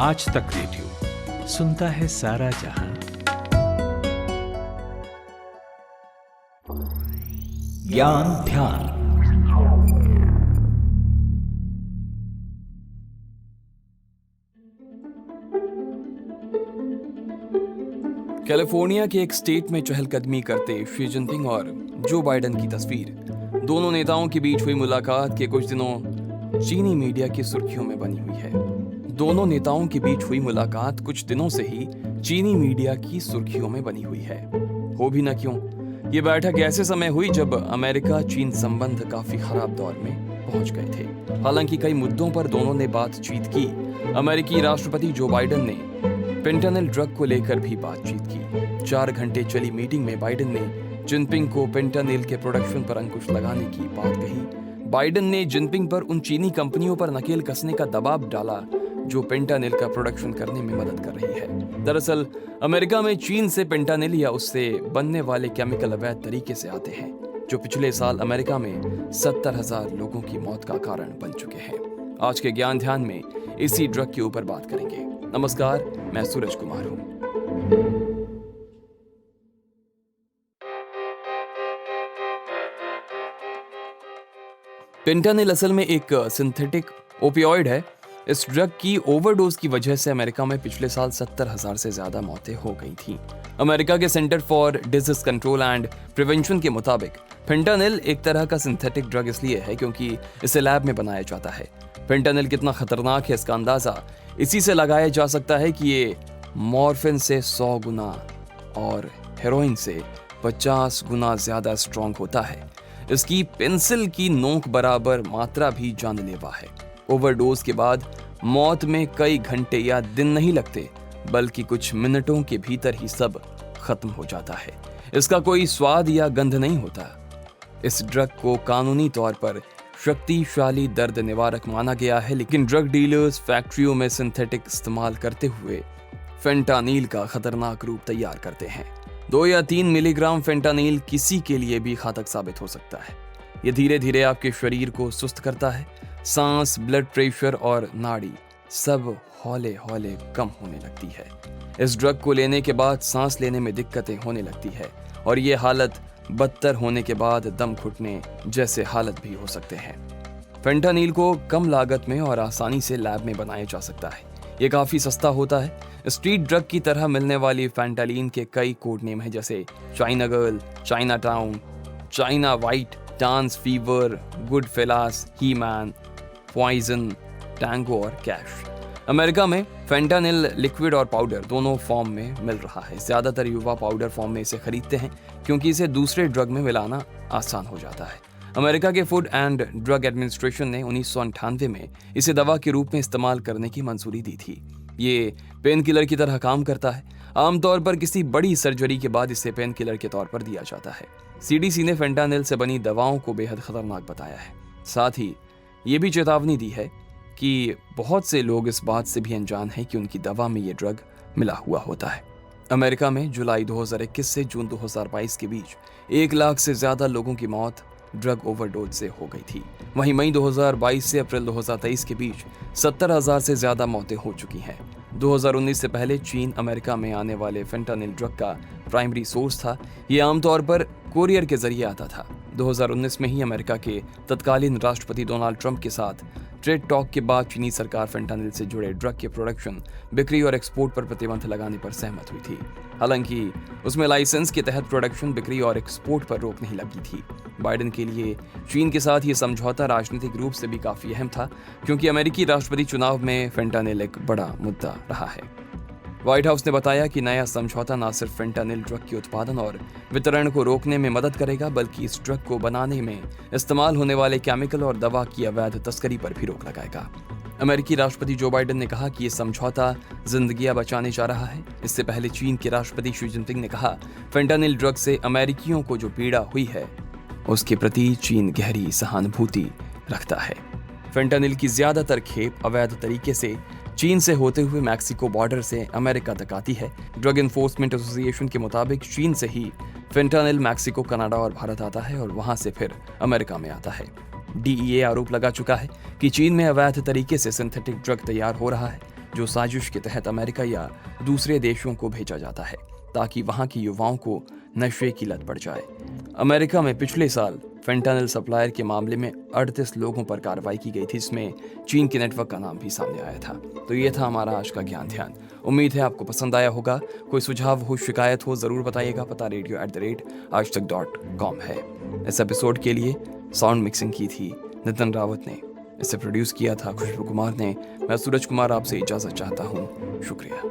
आज तक रेडियो सुनता है सारा जहां। ज्ञान ध्यान। कैलिफोर्निया के एक स्टेट में चहलकदमी करते शी जिनपिंग और जो बाइडेन की तस्वीर दोनों नेताओं के बीच हुई मुलाकात के कुछ दिनों चीनी मीडिया की सुर्खियों में बनी हुई है। दोनों नेताओं के बीच हुई मुलाकात कुछ दिनों से ही चीनी मीडिया की सुर्खियों में बनी हुई है। हो भी न क्यों, ये बैठक ऐसे समय हुई जब अमेरिका चीन संबंध काफी खराब दौर में पहुंच गए थे। हालांकि कई मुद्दों पर दोनों ने बातचीत की। अमेरिकी राष्ट्रपति जो बाइडेन ने फेंटानिल ड्रग को लेकर भी बातचीत की। 4 घंटे चली मीटिंग में बाइडेन ने जिनपिंग को फेंटानिल के प्रोडक्शन पर अंकुश लगाने की बात कही। बाइडेन ने जिनपिंग पर उन चीनी कंपनियों पर नकेल कसने का दबाव डाला जो फेंटानिल का प्रोडक्शन करने में मदद कर रही है। दरअसल अमेरिका में चीन से फेंटानिल या उससे बनने वाले केमिकल अवैध तरीके से आते हैं, जो पिछले साल अमेरिका में 70,000 लोगों की मौत का कारण बन चुके हैं। आज के ज्ञान ध्यान में इसी ड्रग के ऊपर बात करेंगे। नमस्कार, मैं सूरज कुमार हूं। फेंटानिल असल में एक सिंथेटिक ओपियोइड है। इस ड्रग की ओवरडोज की वजह से अमेरिका में पिछले साल 70,000 से ज्यादा मौतें हो गई थीं। अमेरिका के centre for disease control and prevention के मुताबिक फेंटानिल एक तरह का सिंथेटिक ड्रग इसलिए है क्योंकि इसे लैब में बनाया जाता है। फेंटानिल कितना खतरनाक है इसका अंदाजा इसी से लगाया जा सकता है कि ये मॉर्फिन से 100 गुना और हेरोइन से 50 गुना ज्यादा स्ट्रॉन्ग होता है। इसकी पेंसिल की नोक बराबर मात्रा भी जानलेवा है। ओवरडोज के बाद मौत में कई घंटे या दिन नहीं लगते, बल्कि कुछ मिनटों के भीतर ही सब खत्म हो जाता है। इसका कोई स्वाद या गंध नहीं होता। इस ड्रग को कानूनी तौर पर शक्तिशाली दर्द निवारक माना गया है, लेकिन ड्रग डीलर्स फैक्ट्रियों में सिंथेटिक इस्तेमाल करते हुए फेंटानिल का खतरनाक रूप तैयार करते हैं। 2 या 3 मिलीग्राम फेंटानिल किसी के लिए भी घातक साबित हो सकता है। यह धीरे धीरे आपके शरीर को सुस्त करता है। सांस, ब्लड प्रेशर और नाड़ी सब हौले हौले कम होने लगती है। इस ड्रग को लेने के बाद सांस लेने में दिक्कतें होने लगती है और ये हालत बदतर होने के बाद दम घुटने जैसे हालत भी हो सकते हैं। फेंटानिल को कम लागत में और आसानी से लैब में बनाया जा सकता है। ये काफी सस्ता होता है। स्ट्रीट ड्रग की तरह मिलने वाली फेंटानिल के कई कोड नेम हैं, जैसे China girl, China town, China white, dance fever, good fellas, he man, poison, tango और कैश। अमेरिका में फेंटानिल लिक्विड और पाउडर दोनों फॉर्म में मिल रहा है। ज्यादातर युवा पाउडर फॉर्म में इसे खरीदते हैं क्योंकि इसे दूसरे ड्रग में मिलाना आसान हो जाता है। अमेरिका के फूड एंड ड्रग एडमिनिस्ट्रेशन ने 1998 में इसे दवा के रूप में इस्तेमाल करने की मंजूरी दी थी। ये पेन किलर की तरह काम करता है। आमतौर पर किसी बड़ी सर्जरी के बाद इसे पेन किलर के तौर पर दिया जाता है। CDC ने फेंटानिल से बनी दवाओं को बेहद खतरनाक बताया है। साथ ही ये भी चेतावनी दी है कि बहुत से लोग इस बात से भी अनजान हैं कि उनकी दवा में ये ड्रग मिला हुआ होता है। अमेरिका में जुलाई 2021 से जून 2022 के बीच 1 लाख से ज्यादा लोगों की मौत ड्रग ओवरडोज से हो गई थी। वहीं मई 2022 से अप्रैल 2023 के बीच 70,000 से ज्यादा मौतें हो चुकी हैं। 2019 से पहले चीन अमेरिका में आने वाले फेंटानिल ड्रग का प्राइमरी सोर्स था। ये आमतौर पर कोरियर के जरिए आता था। 2019 में ही अमेरिका के तत्कालीन राष्ट्रपति डोनाल्ड ट्रंप के साथ ट्रेड टॉक के बाद चीनी सरकार फेंटानिल से जुड़े ड्रग के प्रोडक्शन, बिक्री और एक्सपोर्ट पर प्रतिबंध लगाने पर सहमत हुई थी। हालांकि उसमें लाइसेंस के तहत प्रोडक्शन, बिक्री और एक्सपोर्ट पर रोक नहीं लगी थी। बाइडेन के लिए चीन के साथ ये समझौता राजनीतिक रूप से भी काफी अहम था क्योंकि अमेरिकी राष्ट्रपति चुनाव में फेंटानिल एक बड़ा मुद्दा रहा है। व्हाइट हाउस ने बताया कि नया समझौता न सिर्फ फेंटानिल ड्रग के उत्पादन और वितरण को रोकने में मदद करेगा, बल्कि इस ड्रग को बनाने में इस्तेमाल होने वाले केमिकल और दवा की अवैध तस्करी पर भी रोक लगाएगा। अमेरिकी राष्ट्रपति जो बाइडेन ने कहा कि ये समझौता जिंदगियां बचाने जा रहा है। इससे पहले चीन के राष्ट्रपति शी जिनपिंग ने कहा, फेंटानिल ड्रग से अमेरिकियों को जो पीड़ा हुई है उसके प्रति चीन गहरी सहानुभूति रखता है। फेंटानिल की ज्यादातर खेप अवैध तरीके से चीन से होते हुए मैक्सिको बॉर्डर से अमेरिका तक आती है। ड्रग एनफोर्समेंट एसोसिएशन के मुताबिक चीन से ही फेंटानिल मैक्सिको, कनाडा और भारत आता है और वहां से फिर अमेरिका में आता है। DEA आरोप लगा चुका है कि चीन में अवैध तरीके से सिंथेटिक ड्रग तैयार हो रहा है। जो साजिश के तहत अमेरिका या दूसरे देशों को भेजा जाता है ताकि वहां की युवाओं को नशे की लत पड़ जाए। अमेरिका में पिछले साल फेंटानिल सप्लायर के मामले में 38 लोगों पर कार्रवाई की गई थी, जिसमें चीन के नेटवर्क का नाम भी सामने आया था। तो ये था हमारा आज का ज्ञान ध्यान। उम्मीद है आपको पसंद आया होगा। कोई सुझाव हो, शिकायत हो, जरूर बताइएगा। पता radio@aajtak.com है। इस एपिसोड के लिए साउंड मिक्सिंग की थी नितिन रावत ने, इसे प्रोड्यूस किया था खुशबू कुमार ने। मैं सूरज कुमार आपसे इजाजत चाहता हूँ। शुक्रिया।